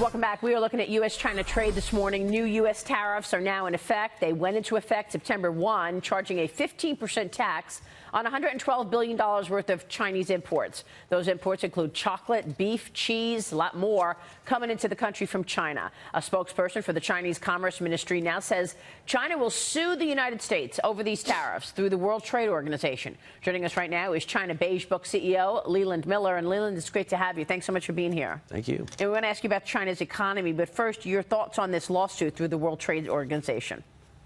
Welcome back. We are looking at U.S.-China trade this morning. New U.S. tariffs are now in effect. They went into effect September 1, charging a 15% tax on $112 billion worth of Chinese imports. Those imports include chocolate, beef, cheese, a lot more coming into the country from China. A spokesperson for the Chinese Commerce Ministry now says China will sue the United States over these tariffs through the World Trade Organization. Joining us right now is China Beige Book CEO Leland Miller. And Leland, it's great to have you. Thanks so much for being here. Thank you. And we want to ask you about China's economy, but first, your thoughts on this lawsuit through the World Trade Organization.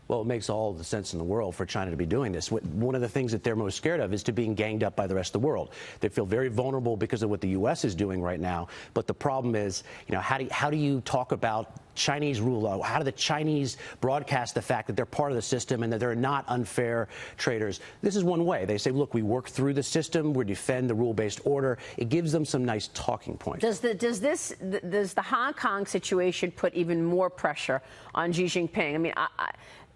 Well, it makes all the sense in the world for China to be doing this. One of the things that they're most scared of is to being ganged up by the rest of the world. They feel very vulnerable because of what the U.S. is doing right now. But the problem is, how do you talk about Chinese rule? How do the Chinese broadcast the fact that they're part of the system and that they're not unfair traders? This is one way. They say, look, we work through the system. We defend the rule-based order. It gives them some nice talking points. Does the Hong Kong situation put even more pressure on Xi Jinping? I mean,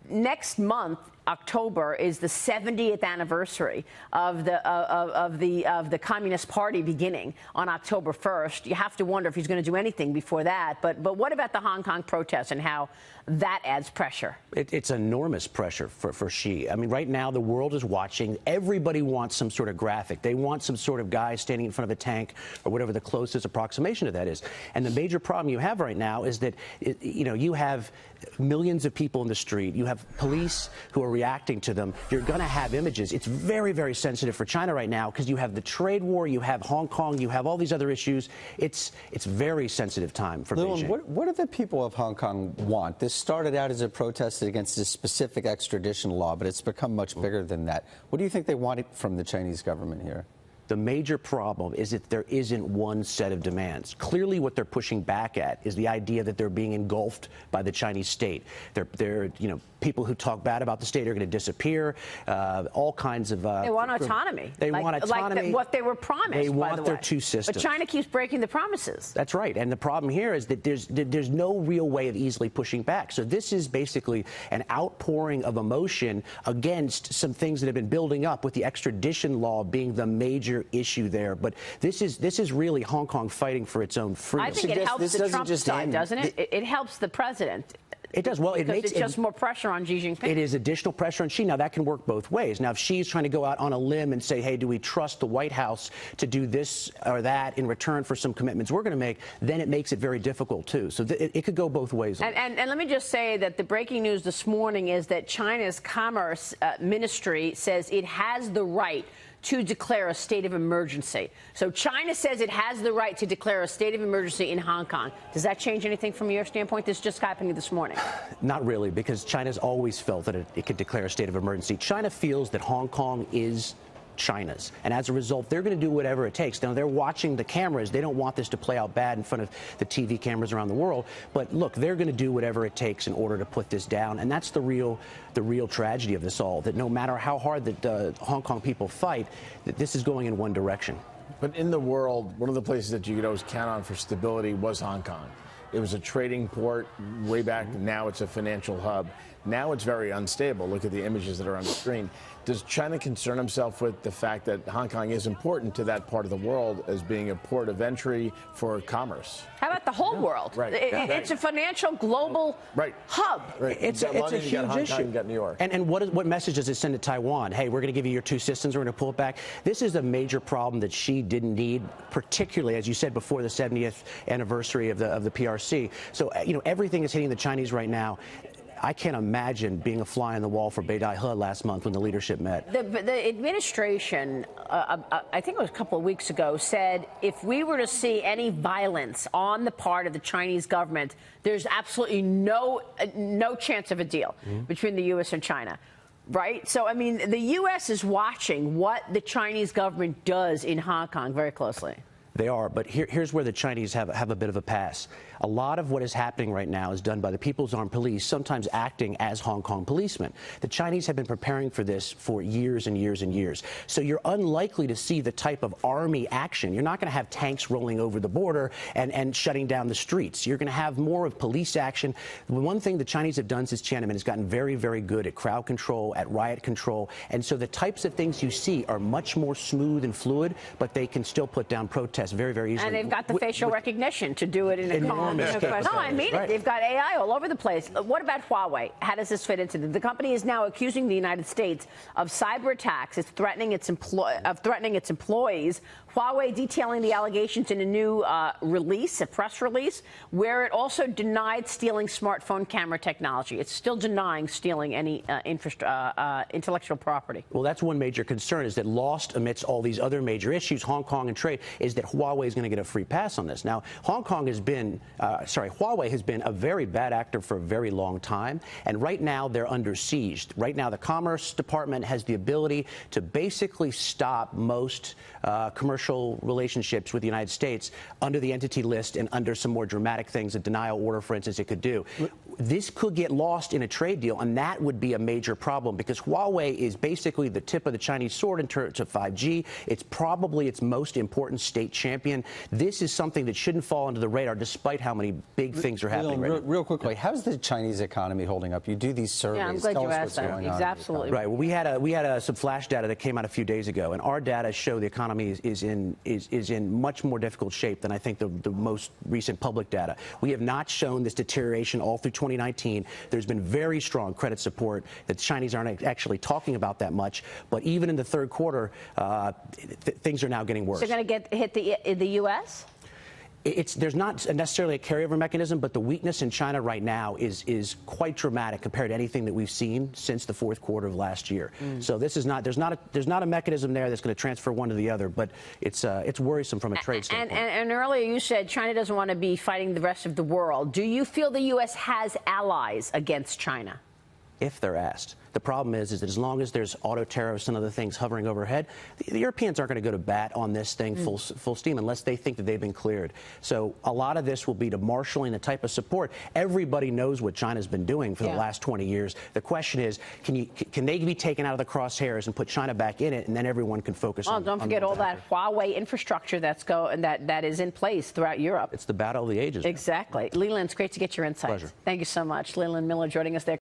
next month, October, is the 70th anniversary of the Communist Party beginning on October 1st. You have to wonder if he's going to do anything before that. But what about the Hong Kong protests and how that adds pressure? It's enormous pressure for Xi. I mean, right now the world is watching. Everybody wants some sort of graphic. They want some sort of guy standing in front of a tank or whatever the closest approximation to that is. And the major problem you have right now is that you have millions of people in the street. You have police who are reacting to them. You're going to have images. It's very, very sensitive for China right now because you have the trade war, you have Hong Kong, you have all these other issues. It's very sensitive time for Beijing. What do the people of Hong Kong want? This started out as a protest against a specific extradition law, but it's become much bigger than that. What do you think they want from the Chinese government here? The major problem is that there isn't one set of demands. Clearly, what they're pushing back at is the idea that they're being engulfed by the Chinese state. People who talk bad about the state are going to disappear. All kinds of. They want autonomy. They want autonomy. Like what they were promised. They want by the their way. two systems. But China keeps breaking the promises. That's right. And the problem here is that there's no real way of easily pushing back. So this is basically an outpouring of emotion against some things that have been building up, with the extradition law being the major issue there. But this is really Hong Kong fighting for its own freedom. I think it helps the Trump side, doesn't it? It helps the president. It does. Well, it's just more pressure on Xi Jinping. It is additional pressure on Xi. Now, that can work both ways. Now, if Xi's trying to go out on a limb and say, hey, do we trust the White House to do this or that in return for some commitments we're going to make, then it makes it very difficult, too. So it could go both ways. And let me just say that the breaking news this morning is that China's Commerce Ministry says it has the right to declare a state of emergency. So China says it has the right to declare a state of emergency in Hong Kong. Does that change anything from your standpoint? This just happened this morning. Not really, because China's always felt that it could declare a state of emergency. China feels that Hong Kong is China's, and as a result, they're going to do whatever it takes. Now, they're watching the cameras. They don't want this to play out bad in front of the TV cameras around the world. But look, they're going to do whatever it takes in order to put this down, and that's the real tragedy of this all. That no matter how hard the Hong Kong people fight, that this is going in one direction. But in the world, one of the places that you could always count on for stability was Hong Kong. It was a trading port way back. Now it's a financial hub. Now it's very unstable. Look at the images that are on the screen. Does China concern himself with the fact that Hong Kong is important to that part of the world as being a port of entry for commerce? How about the whole world? Right. It's a financial global hub. Right. It's a huge issue. You got New York. And what message does it send to Taiwan? Hey, we're going to give you your two systems. We're going to pull it back. This is a major problem that Xi didn't need, particularly, as you said, before the 70th anniversary of the PRC. So, everything is hitting the Chinese right now. I can't imagine being a fly on the wall for Beidai He last month when the leadership met. The administration, I think it was a couple of weeks ago, said if we were to see any violence on the part of the Chinese government, there's absolutely no chance of a deal between the U.S. and China. Right? So, I mean, the U.S. is watching what the Chinese government does in Hong Kong very closely. They are, but here's where the Chinese have a bit of a pass. A lot of what is happening right now is done by the People's Armed Police, sometimes acting as Hong Kong policemen. The Chinese have been preparing for this for years and years and years. So you're unlikely to see the type of army action. You're not going to have tanks rolling over the border and shutting down the streets. You're going to have more of police action. One thing the Chinese have done since Tiananmen has gotten very, very good at crowd control, at riot control. And so the types of things you see are much more smooth and fluid, but they can still put down protests. bypassed very, very easily. And they've got the facial recognition to do it in a enormous calm. No, I mean it. Right. They've got AI all over the place. What about Huawei? How does this fit into it? The company is now accusing the United States of cyber attacks. It's threatening its employees. Huawei detailing the allegations in a new release, a press release, where it also denied stealing smartphone camera technology. It's still denying stealing any intellectual property. Well, that's one major concern, is that lost amidst all these other major issues, Hong Kong and trade, is that Huawei is going to get a free pass on this. Now, Huawei has been a very bad actor for a very long time, and right now they're under siege. Right now, the Commerce Department has the ability to basically stop most commercial relationships with the United States under the entity list and under some more dramatic things, a denial order, for instance, it could do. This could get lost in a trade deal, and that would be a major problem, because Huawei is basically the tip of the Chinese sword in terms of 5G. It's probably its most important state champion. This is something that shouldn't fall under the radar, despite how many big things are happening right now. Real quickly, how's the Chinese economy holding up? You do these surveys. Yeah, I'm glad Tell you us asked what's that. going on. Absolutely. Right. Well, we had some flash data that came out a few days ago, and our data show the economy is in much more difficult shape than I think the most recent public data. We have not shown this deterioration all through 2019. There's been very strong credit support that the Chinese aren't actually talking about that much. But even in the third quarter, things are now getting worse. So they're going to hit the U.S.? There's not necessarily a carryover mechanism, but the weakness in China right now is quite dramatic compared to anything that we've seen since the fourth quarter of last year. So this is not there's not a mechanism there that's going to transfer one to the other, but it's worrisome from a trade standpoint. And earlier you said China doesn't want to be fighting the rest of the world. Do you feel the U.S. has allies against China? If they're asked. The problem is that as long as there's auto tariffs and other things hovering overhead, the Europeans aren't going to go to bat on this thing full steam unless they think that they've been cleared. So a lot of this will be to marshaling the type of support. Everybody knows what China's been doing for the last 20 years. The question is, can they be taken out of the crosshairs and put China back in it, and then everyone can focus on. Don't forget all that Huawei infrastructure that is in place throughout Europe. It's the battle of the ages. Exactly. Leland, it's great to get your insights. Pleasure. Thank you so much. Leland Miller joining us there.